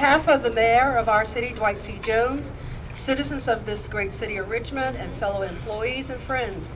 behalf of the mayor of our city, Dwight C. Jones, citizens of this great city of Richmond, and fellow employees and friends,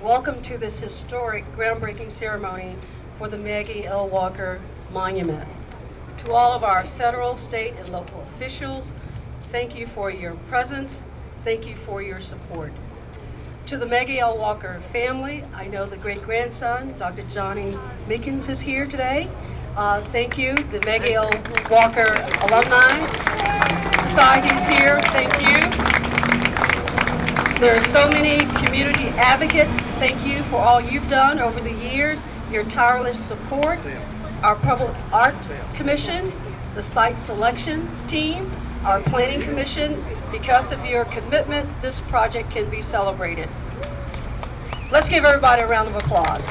welcome to this historic groundbreaking ceremony for the Maggie L. Walker Monument. To all of our federal, state, and local officials, thank you for your presence. Thank you for your support. To the Maggie L. Walker family, I know the great-grandson, Dr. Johnny Mickens, is here today. Thank you. The Maggie L. Walker Alumni Society is here. Thank you. There are so many community advocates. Thank you for all you've done over the years, your tireless support. Our Public Art Commission, the Site Selection Team, our Planning Commission. Because of your commitment, this project can be celebrated. Let's give everybody a round of applause.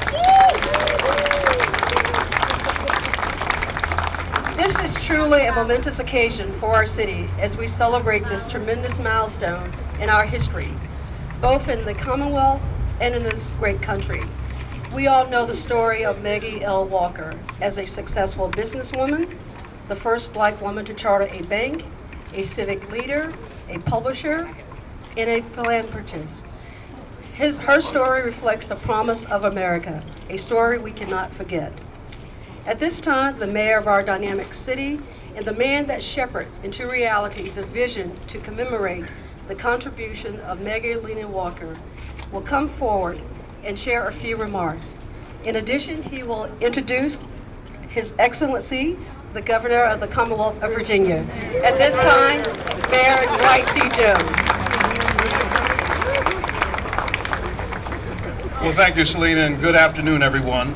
This is truly a momentous occasion for our city as we celebrate this tremendous milestone in our history, both in the Commonwealth and in this great country. We all know the story of Maggie L. Walker as a successful businesswoman, the first Black woman to charter a bank, a civic leader, a publisher, and a philanthropist. Her story reflects the promise of America, a story we cannot forget. At this time, the mayor of our dynamic city and the man that shepherded into reality the vision to commemorate the contribution of Maggie Lena Walker will come forward and share a few remarks. In addition, he will introduce His Excellency, the Governor of the Commonwealth of Virginia. At this time, Mayor Dwight C. Jones. Well, thank you, Selena, and good afternoon, everyone.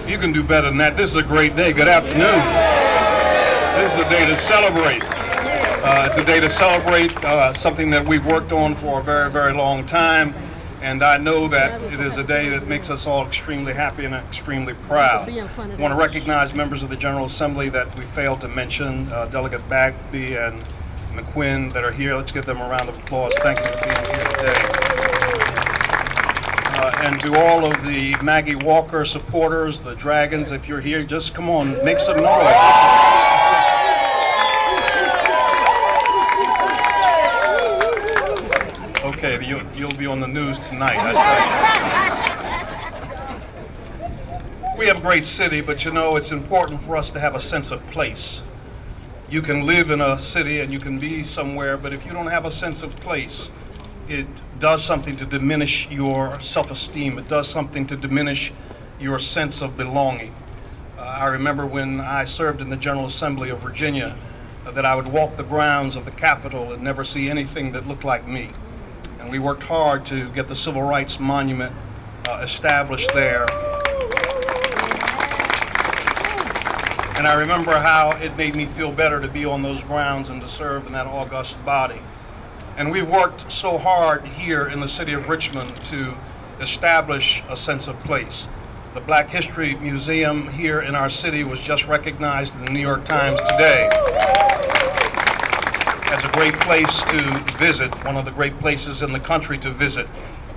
You can do better than that. This is a great day. Good afternoon. This is a day to celebrate. It's a day to celebrate something that we've worked on for a very, very long time. And I know that it is a day that makes us all extremely happy and extremely proud. I want to recognize members of the General Assembly that we failed to mention, Delegate Bagby and McQuinn that are here. Let's give them a round of applause. Thank you for being here today. And to all of the Maggie Walker supporters, the Dragons, if you're here, just come on, make some noise. Okay, you'll be on the news tonight. We have a great city, but you know, it's important for us to have a sense of place. You can live in a city and you can be somewhere, but if you don't have a sense of place, it does something to diminish your self-esteem. It does something to diminish your sense of belonging. I remember when I served in the General Assembly of Virginia, that I would walk the grounds of the Capitol and never see anything that looked like me. And we worked hard to get the Civil Rights Monument established there. And I remember how it made me feel better to be on those grounds and to serve in that august body. And we've worked so hard here in the city of Richmond to establish a sense of place. The Black History Museum here in our city was just recognized in the New York Times today as a great place to visit, one of the great places in the country to visit.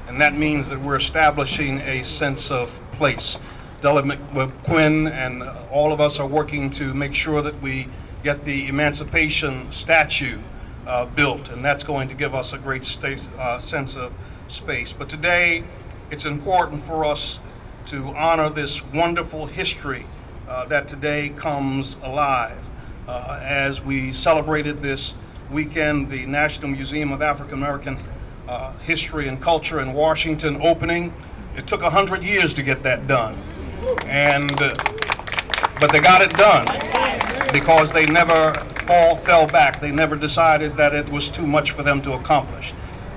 And that means that we're establishing a sense of place. Delegate McQuinn and all of us are working to make sure that we get the Emancipation statue built, and that's going to give us a great sense of space. But today, it's important for us to honor this wonderful history that today comes alive. As we celebrated this weekend, the National Museum of African American History and Culture in Washington opening, it took 100 years to get that done. But they got it done because they never fell back. They never decided that it was too much for them to accomplish.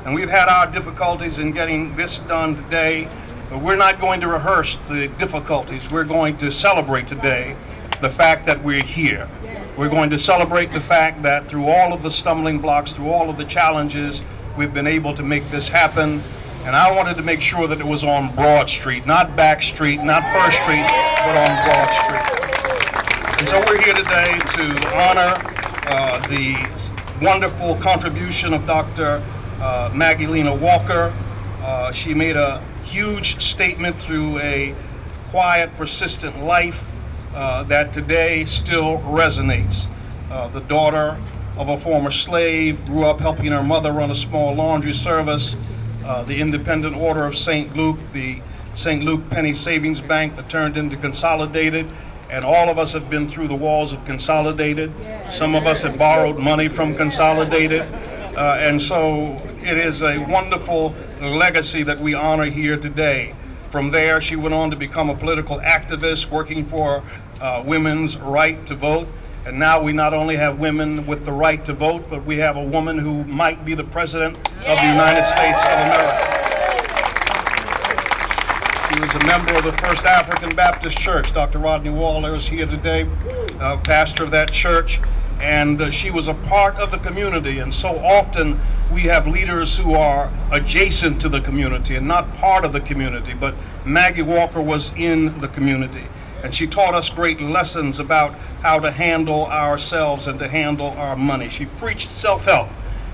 And we've had our difficulties in getting this done today, but we're not going to rehearse the difficulties. We're going to celebrate today the fact that we're here. We're going to celebrate the fact that through all of the stumbling blocks, through all of the challenges, we've been able to make this happen. And I wanted to make sure that it was on Broad Street, not Back Street, not First Street, but on Broad Street. And so we're here today to honor the wonderful contribution of Dr. Maggie Lena Walker. She made a huge statement through a quiet, persistent life that today still resonates. the daughter of a former slave, grew up helping her mother run a small laundry service, the Independent Order of St. Luke, the St. Luke Penny Savings Bank that turned into Consolidated, and all of us have been through the walls of Consolidated. Some of us have borrowed money from Consolidated, and so it is a wonderful legacy that we honor here today. From there, she went on to become a political activist working for women's right to vote. And now we not only have women with the right to vote, but we have a woman who might be the President of the United States of America. She was a member of the First African Baptist Church. Dr. Rodney Waller is here today, pastor of that church. And she was a part of the community. And so often we have leaders who are adjacent to the community and not part of the community. But Maggie Walker was in the community. And she taught us great lessons about how to handle ourselves and to handle our money. She preached self-help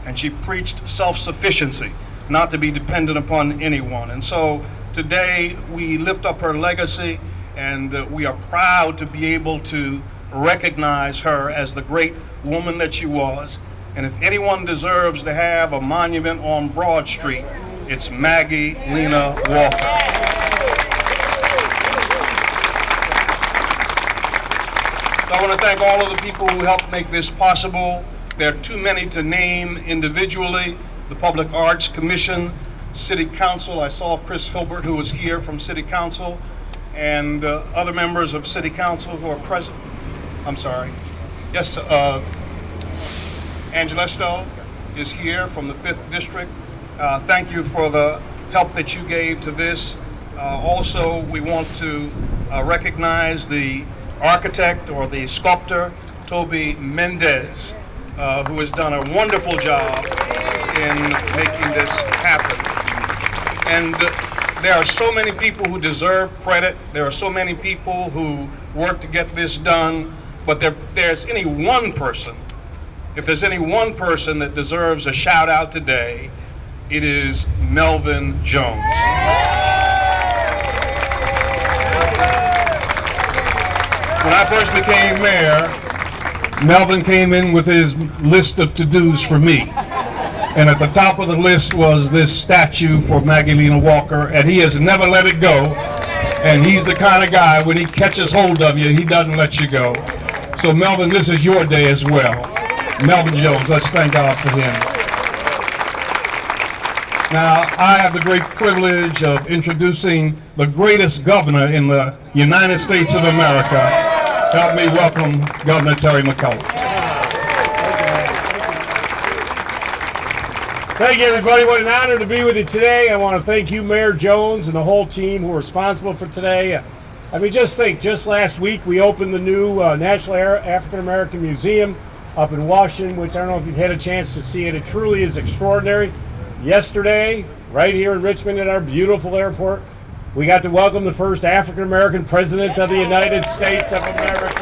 and she preached self-sufficiency, not to be dependent upon anyone. And so today we lift up her legacy, and we are proud to be able to recognize her as the great woman that she was. And if anyone deserves to have a monument on Broad Street, it's Maggie Lena Walker. I want to thank all of the people who helped make this possible. There are too many to name individually. The Public Arts Commission, City Council. I saw Chris Hilbert, who was here from City Council, and other members of City Council who are present. I'm sorry. Yes, Angelesto is here from the 5th District. Thank you for the help that you gave to this. Also, we want to recognize the architect or the sculptor, Toby Mendez, who has done a wonderful job in making this happen. And there are so many people who deserve credit. There are so many people who work to get this done. But if there's any one person that deserves a shout out today, it is Melvin Jones. When I first became mayor, Melvin came in with his list of to-dos for me. And at the top of the list was this statue for Maggie Lena Walker, and he has never let it go. And he's the kind of guy, when he catches hold of you, he doesn't let you go. So Melvin, this is your day as well. Melvin Jones, let's thank God for him. Now, I have the great privilege of introducing the greatest governor in the United States of America. Help me welcome Governor Terry McCullough. Thank you, everybody. What an honor to be with you today. I want to thank you, Mayor Jones, and the whole team who are responsible for today. I mean, just think, just last week we opened the new National African American Museum up in Washington, which I don't know if you've had a chance to see it. It truly is extraordinary. Yesterday, right here in Richmond at our beautiful airport, we got to welcome the first African American president of the United States of America.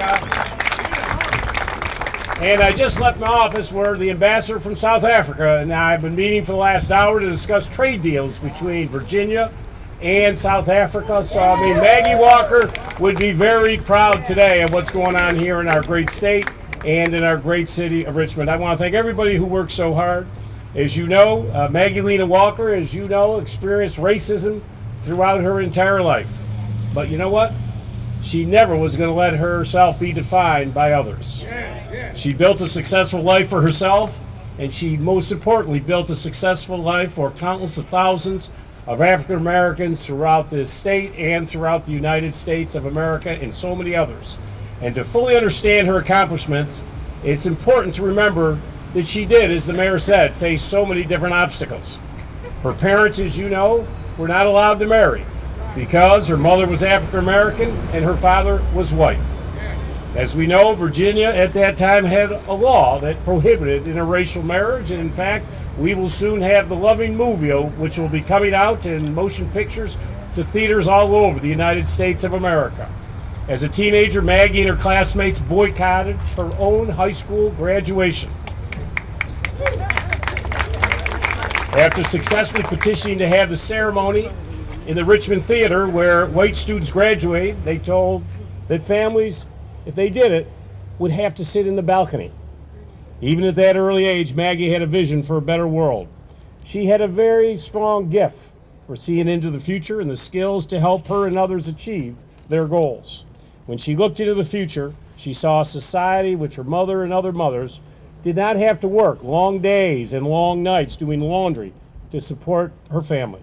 And I just left my office where the ambassador from South Africa and I've been meeting for the last hour to discuss trade deals between Virginia and South Africa. So, I mean, Maggie Walker would be very proud today of what's going on here in our great state and in our great city of Richmond. I want to thank everybody who worked so hard. As you know, Maggie Lena Walker, as you know, experienced racism throughout her entire life. But you know what? She never was going to let herself be defined by others. She built a successful life for herself, and she most importantly built a successful life for countless of thousands of African Americans throughout this state and throughout the United States of America and so many others. And to fully understand her accomplishments, it's important to remember that she did, as the mayor said, face so many different obstacles. Her parents, as you know, were not allowed to marry because her mother was African American and her father was white. As we know, Virginia at that time had a law that prohibited interracial marriage, and in fact, we will soon have the Loving movie, which will be coming out in motion pictures to theaters all over the United States of America. As a teenager, Maggie and her classmates boycotted her own high school graduation. After successfully petitioning to have the ceremony in the Richmond Theater where white students graduate, they told that families, if they did it, would have to sit in the balcony. Even at that early age, Maggie had a vision for a better world. She had a very strong gift for seeing into the future and the skills to help her and others achieve their goals. When she looked into the future, she saw a society which her mother and other mothers did not have to work long days and long nights doing laundry to support her family.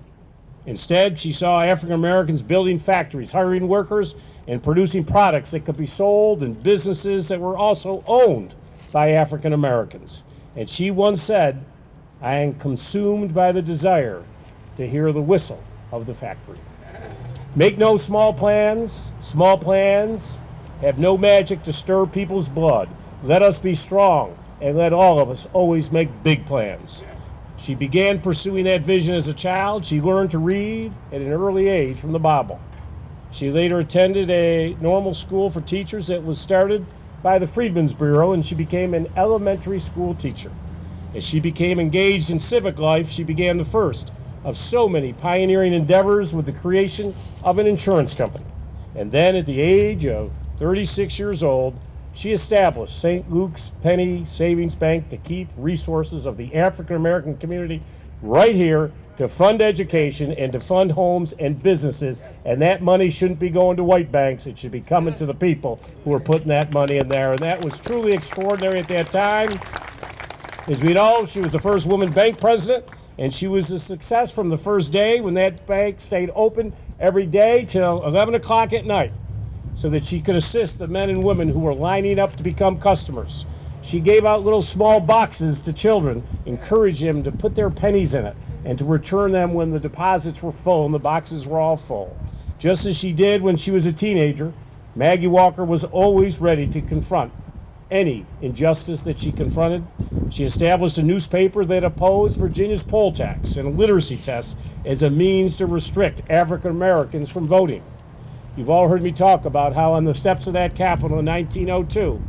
Instead, she saw African Americans building factories, hiring workers, and producing products that could be sold in businesses that were also owned by African Americans. And she once said, "I am consumed by the desire to hear the whistle of the factory." Make no small plans. Small plans have no magic to stir people's blood. Let us be strong, and let all of us always make big plans. She began pursuing that vision as a child. She learned to read at an early age from the Bible. She later attended a normal school for teachers that was started by the Freedmen's Bureau, and she became an elementary school teacher. As she became engaged in civic life, she began the first of so many pioneering endeavors with the creation of an insurance company. And then at the age of 36 years old, she established St. Luke's Penny Savings Bank to keep resources of the African American community right here to fund education and to fund homes and businesses. And that money shouldn't be going to white banks. It should be coming to the people who are putting that money in there. And that was truly extraordinary at that time. As we know, she was the first woman bank president, and she was a success from the first day when that bank stayed open every day till 11 o'clock at night so that she could assist the men and women who were lining up to become customers. She gave out little small boxes to children, encouraged them to put their pennies in it and to return them when the deposits were full and the boxes were all full. Just as she did when she was a teenager, Maggie Walker was always ready to confront any injustice that she confronted. She established a newspaper that opposed Virginia's poll tax and a literacy test as a means to restrict African Americans from voting. You've all heard me talk about how on the steps of that Capitol in 1902,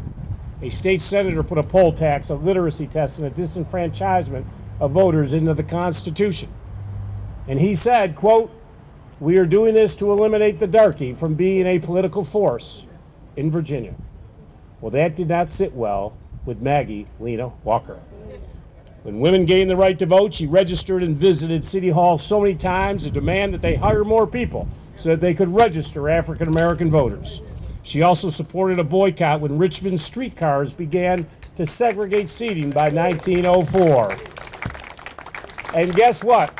a state senator put a poll tax, a literacy test, and a disenfranchisement of voters into the Constitution. And he said, quote, "We are doing this to eliminate the darky from being a political force in Virginia." Well, that did not sit well with Maggie Lena Walker. When women gained the right to vote, she registered and visited City Hall so many times to demand that they hire more people so that they could register African American voters. She also supported a boycott when Richmond streetcars began to segregate seating by 1904. And guess what?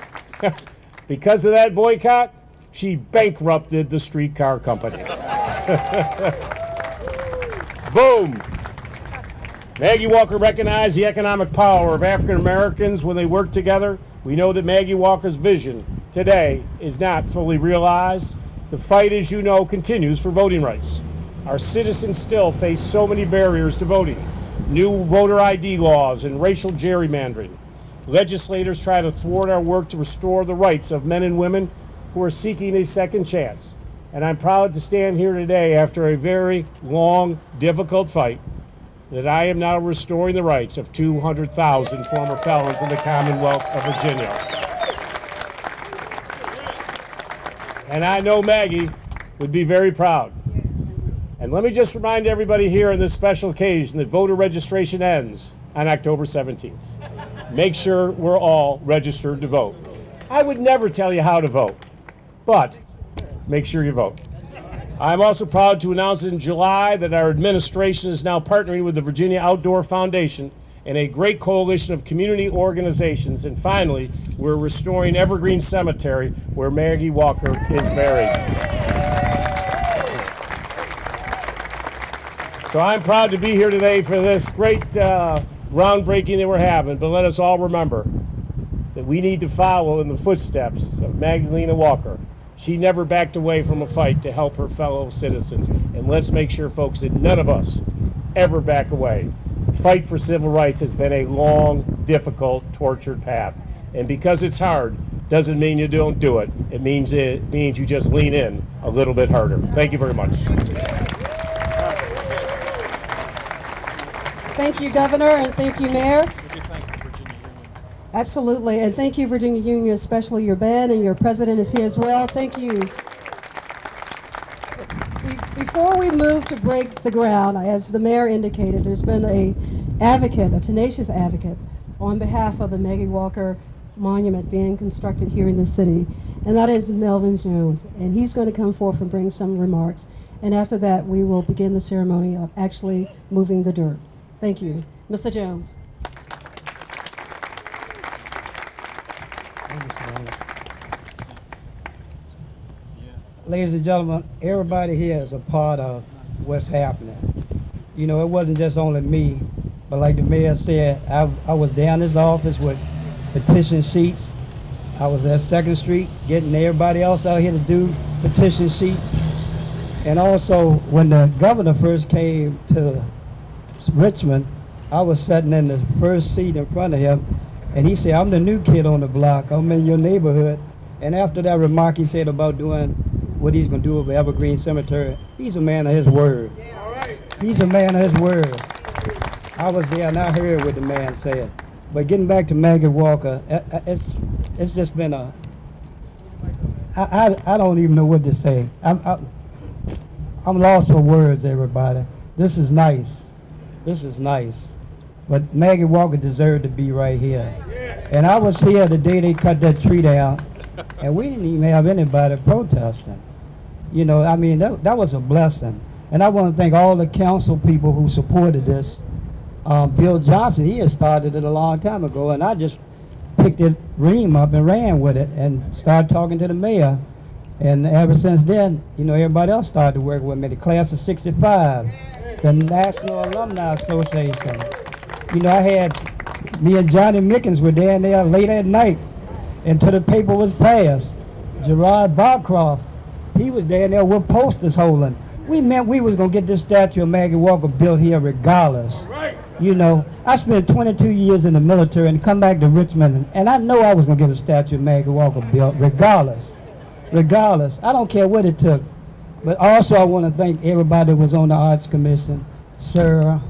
Because of that boycott, she bankrupted the streetcar company. Boom! Maggie Walker recognized the economic power of African Americans when they worked together. We know that Maggie Walker's vision today is not fully realized. The fight, as you know, continues for voting rights. Our citizens still face so many barriers to voting. New voter ID laws and racial gerrymandering. Legislators try to thwart our work to restore the rights of men and women who are seeking a second chance. And I'm proud to stand here today after a very long, difficult fight that I am now restoring the rights of 200,000 former felons in the Commonwealth of Virginia. And I know Maggie would be very proud. And let me just remind everybody here on this special occasion that voter registration ends on October 17th. Make sure we're all registered to vote. I would never tell you how to vote, but make sure you vote. I'm also proud to announce in July that our administration is now partnering with the Virginia Outdoor Foundation and a great coalition of community organizations. And finally, we're restoring Evergreen Cemetery, where Maggie Walker is buried. So I'm proud to be here today for this great groundbreaking that we're having. But let us all remember that we need to follow in the footsteps of Maggie Lena Walker. She never backed away from a fight to help her fellow citizens. And let's make sure, folks, that none of us ever back away. The fight for civil rights has been a long, difficult, tortured path. And because it's hard, doesn't mean you don't do it. It means you just lean in a little bit harder. Thank you very much. Thank you, Governor, and thank you, Mayor. Absolutely, and thank you, Virginia Union, especially your band, and your president is here as well. Thank you. Before we move to break the ground, as the mayor indicated, there's been a advocate, a tenacious advocate, on behalf of the Maggie Walker Monument being constructed here in the city, and that is Melvin Jones. And he's going to come forth and bring some remarks. And after that, we will begin the ceremony of actually moving the dirt. Thank you. Mr. Jones. Ladies and gentlemen, everybody here is a part of what's happening. You know, it wasn't just only me, but like the mayor said, I was down his office with petition sheets. I was at 2nd Street getting everybody else out here to do petition sheets. And also, when the governor first came to Richmond, I was sitting in the first seat in front of him, and he said, "I'm the new kid on the block. I'm in your neighborhood." And after that remark he said about doing what he's going to do with Evergreen Cemetery, he's a man of his word. He's a man of his word. I was there and I heard what the man said. But getting back to Maggie Walker, it's just been a, I don't even know what to say. I'm lost for words, everybody. This is nice. This is nice. But Maggie Walker deserved to be right here. And I was here the day they cut that tree down, and we didn't even have anybody protesting. You know, I mean, that was a blessing. And I want to thank all the council people who supported this. Bill Johnson, he had started it a long time ago, and I just picked it ream up and ran with it and started talking to the mayor. And ever since then, you know, everybody else started to work with me. The class of '65, the National Alumni Association. You know, I had, me and Johnny Mickens were down there late at night until the paper was passed. Gerard Barcroft, he was down there with posters holding. We meant we was gonna get this statue of Maggie Walker built here regardless. Right. You know, I spent 22 years in the military and come back to Richmond, and I know I was gonna get a statue of Maggie Walker built regardless. Regardless, I don't care what it took. But also I want to thank everybody that was on the Arts Commission. Sarah,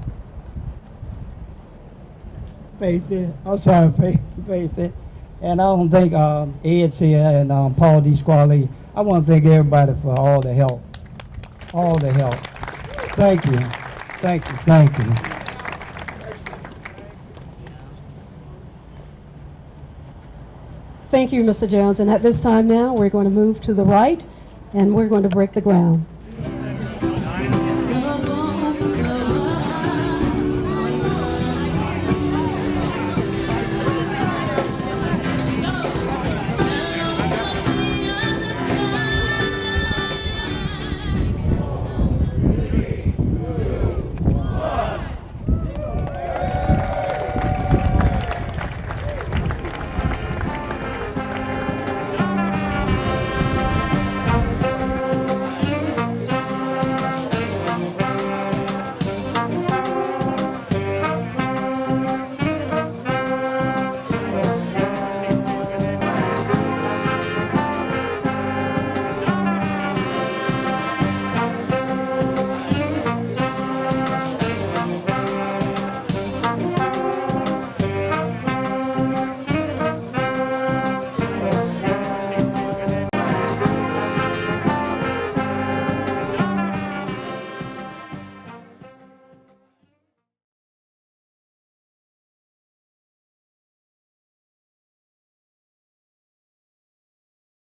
Faithy, I'm sorry, Faithy. And I want to thank Ed's here and Paul D. Squally. I want to thank everybody for all the help. All the help. Thank you. Thank you. Thank you. Thank you, Mr. Jones. And at this time now, we're going to move to the right, and we're going to break the ground.